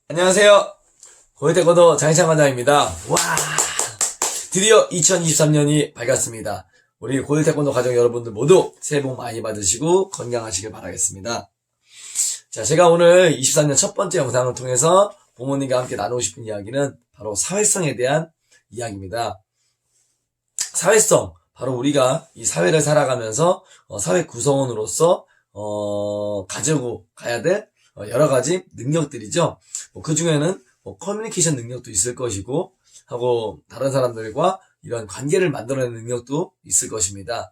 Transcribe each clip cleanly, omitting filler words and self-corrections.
안녕하세요. 고해태권도 장희찬 관장입니다. 와, 드디어 2023년이 밝았습니다. 우리 고해태권도 가족 여러분들 모두 새해 복 많이 받으시고 건강하시길 바라겠습니다. 자, 제가 오늘 23년 첫 번째 영상을 통해서 부모님과 함께 나누고 싶은 이야기는 바로 사회성에 대한 이야기입니다. 사회성, 바로 우리가 이 사회를 살아가면서 사회 구성원으로서 가지고 가야 될 여러 가지 능력들이죠. 그 중에는 커뮤니케이션 능력도 있을 것이고, 하고 다른 사람들과 이런 관계를 만들어내는 능력도 있을 것입니다.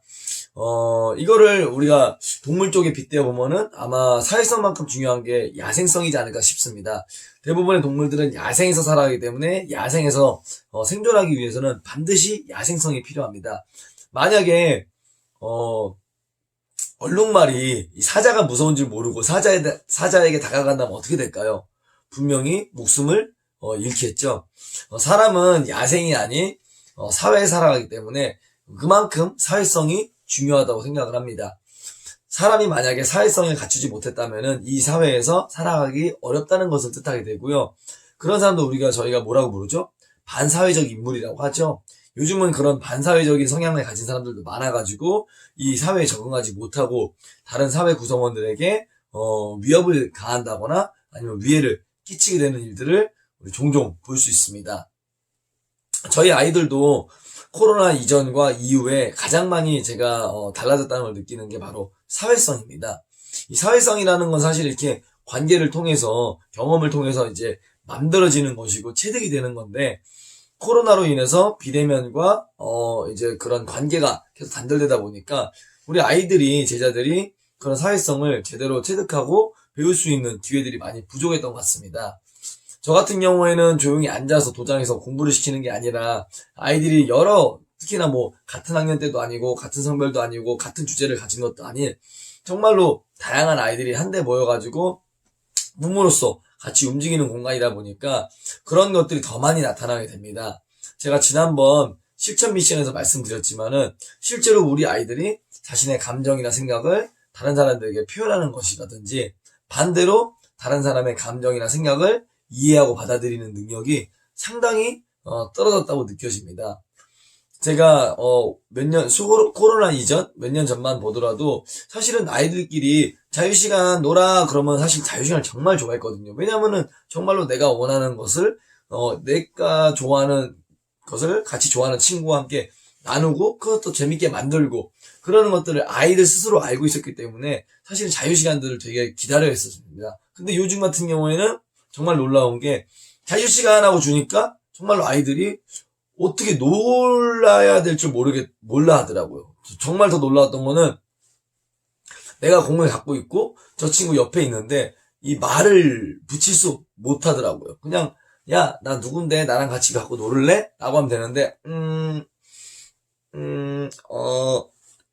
이거를 우리가 동물 쪽에 빗대어 보면은 아마 사회성만큼 중요한 게 야생성이지 않을까 싶습니다. 대부분의 동물들은 야생에서 살아가기 때문에 야생에서 생존하기 위해서는 반드시 야생성이 필요합니다. 만약에 얼룩말이 이 사자가 무서운 줄 모르고 사자에게 다가간다면 어떻게 될까요? 분명히 목숨을 잃겠죠. 사람은 야생이 아닌 사회에 살아가기 때문에 그만큼 사회성이 중요하다고 생각을 합니다. 사람이 만약에 사회성을 갖추지 못했다면은 이 사회에서 살아가기 어렵다는 것을 뜻하게 되고요. 그런 사람도 저희가 뭐라고 부르죠? 반사회적 인물이라고 하죠. 요즘은 그런 반사회적인 성향을 가진 사람들도 많아가지고 이 사회에 적응하지 못하고 다른 사회 구성원들에게 위협을 가한다거나 아니면 위해를 끼치게 되는 일들을 우리 종종 볼 수 있습니다. 저희 아이들도 코로나 이전과 이후에 가장 많이 제가 달라졌다는 걸 느끼는 게 바로 사회성입니다. 이 사회성이라는 건 사실 이렇게 관계를 통해서 경험을 통해서 이제 만들어지는 것이고 체득이 되는 건데, 코로나로 인해서 비대면과 이제 그런 관계가 계속 단절되다 보니까 우리 아이들이, 제자들이 그런 사회성을 제대로 체득하고 배울 수 있는 기회들이 많이 부족했던 것 같습니다. 저 같은 경우에는 조용히 앉아서 도장에서 공부를 시키는 게 아니라 아이들이 특히나 같은 학년 때도 아니고 같은 성별도 아니고 같은 주제를 가진 것도 아닌 정말로 다양한 아이들이 한데 모여가지고 부모로서 같이 움직이는 공간이다 보니까 그런 것들이 더 많이 나타나게 됩니다. 제가 지난번 실천 미션에서 말씀드렸지만은 실제로 우리 아이들이 자신의 감정이나 생각을 다른 사람들에게 표현하는 것이라든지 반대로 다른 사람의 감정이나 생각을 이해하고 받아들이는 능력이 상당히 떨어졌다고 느껴집니다. 제가 코로나 이전 몇 년 전만 보더라도 사실은 아이들끼리 자유시간 놀아 그러면 사실 자유시간을 정말 좋아했거든요. 왜냐면은 정말로 내가 원하는 것을 내가 좋아하는 것을 같이 좋아하는 친구와 함께 나누고 그것도 재밌게 만들고 그러는 것들을 아이들 스스로 알고 있었기 때문에 사실 자유시간들을 되게 기다려 했었습니다. 근데 요즘 같은 경우에는 정말 놀라운 게 자유시간 하고 주니까 정말로 아이들이 어떻게 놀아야 될 줄 몰라 하더라고요. 정말 더 놀라웠던 거는 내가 공을 갖고 있고 저 친구 옆에 있는데 이 말을 붙일 수 못 하더라고요. 그냥 야, 나 누군데 나랑 같이 갖고 놀을래? 라고 하면 되는데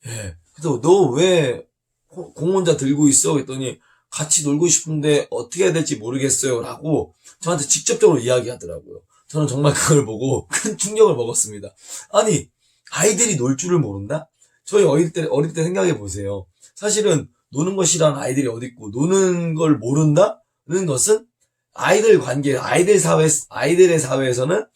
예. 그래서 너 왜 공 혼자 들고 있어? 그랬더니 같이 놀고 싶은데 어떻게 해야 될지 모르겠어요. 라고 저한테 직접적으로 이야기하더라고요. 저는 정말 그걸 보고 큰 충격을 먹었습니다. 아니, 아이들이 놀 줄을 모른다? 저희 어릴 때 생각해 보세요. 사실은 노는 거 싫어하는 아이들이 어딨고, 노는 걸 모른다는 것은 아이들의 사회에서는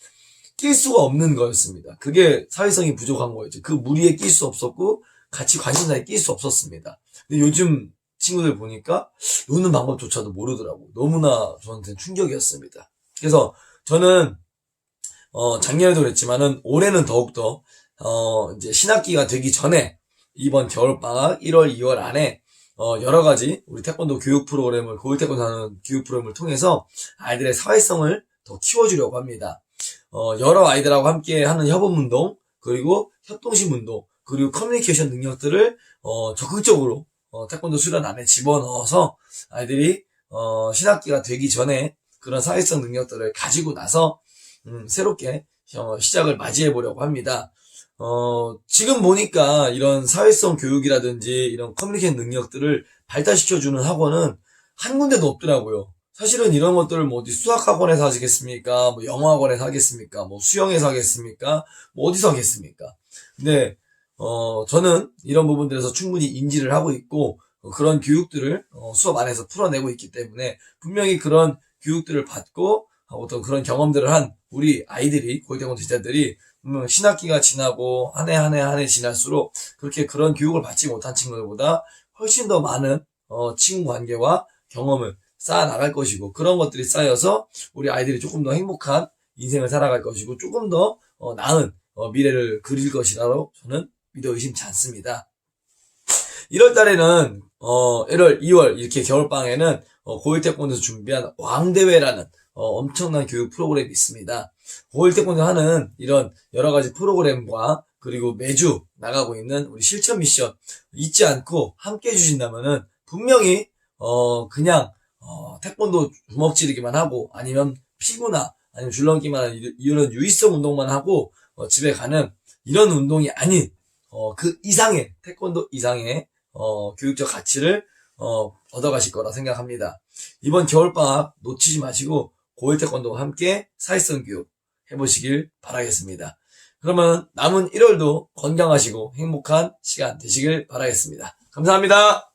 낄 수가 없는 거였습니다. 그게 사회성이 부족한 거였죠. 그 무리에 낄 수 없었고, 같이 관심사에 낄 수 없었습니다. 근데 요즘 친구들 보니까 노는 방법조차도 모르더라고요. 너무나 저한테는 충격이었습니다. 그래서 저는 작년에도 그랬지만은 올해는 더욱더 이제 신학기가 되기 전에 이번 겨울방학 1월, 2월 안에 여러 가지 우리 태권도 교육 프로그램을, 고일 태권도 하는 교육 프로그램을 통해서 아이들의 사회성을 더 키워주려고 합니다. 여러 아이들하고 함께 하는 협업운동, 그리고 협동심 운동, 그리고 커뮤니케이션 능력들을 적극적으로 태권도 수련 안에 집어넣어서 아이들이 신학기가 되기 전에 그런 사회성 능력들을 가지고 나서 새롭게 시작을 맞이해 보려고 합니다. 지금 보니까 이런 사회성 교육이라든지 이런 커뮤니케이션 능력들을 발달시켜주는 학원은 한 군데도 없더라고요. 사실은 이런 것들을 어디 수학학원에서 하시겠습니까? 영어학원에서 하겠습니까? 수영에서 하겠습니까? 어디서 하겠습니까? 근데, 저는 이런 부분들에서 충분히 인지를 하고 있고, 그런 교육들을 수업 안에서 풀어내고 있기 때문에 분명히 그런 교육들을 받고 어떤 그런 경험들을 한 우리 아이들이 고일태권도 제자들이 신학기가 지나고 한 해 지날수록 그렇게 그런 교육을 받지 못한 친구들보다 훨씬 더 많은 친구 관계와 경험을 쌓아 나갈 것이고 그런 것들이 쌓여서 우리 아이들이 조금 더 행복한 인생을 살아갈 것이고 조금 더 나은 미래를 그릴 것이라고 저는 믿어 의심치 않습니다. 1월 달에는 1월, 2월 이렇게 겨울방에는 고일태권도에서 준비한 왕대회라는 엄청난 교육 프로그램이 있습니다. 고일태권도 하는 이런 여러 가지 프로그램과 그리고 매주 나가고 있는 우리 실천 미션 잊지 않고 함께 해주신다면은 분명히 그냥 태권도 주먹지르기만 하고 아니면 피구나 아니면 줄넘기만 하는 이런 유의성 운동만 하고 집에 가는 이런 운동이 아닌 그 이상의 태권도 이상의 교육적 가치를 얻어가실 거라 생각합니다. 이번 겨울방학 놓치지 마시고 고일 태권도와 함께 사회성 교육 해보시길 바라겠습니다. 그러면 남은 1월도 건강하시고 행복한 시간 되시길 바라겠습니다. 감사합니다.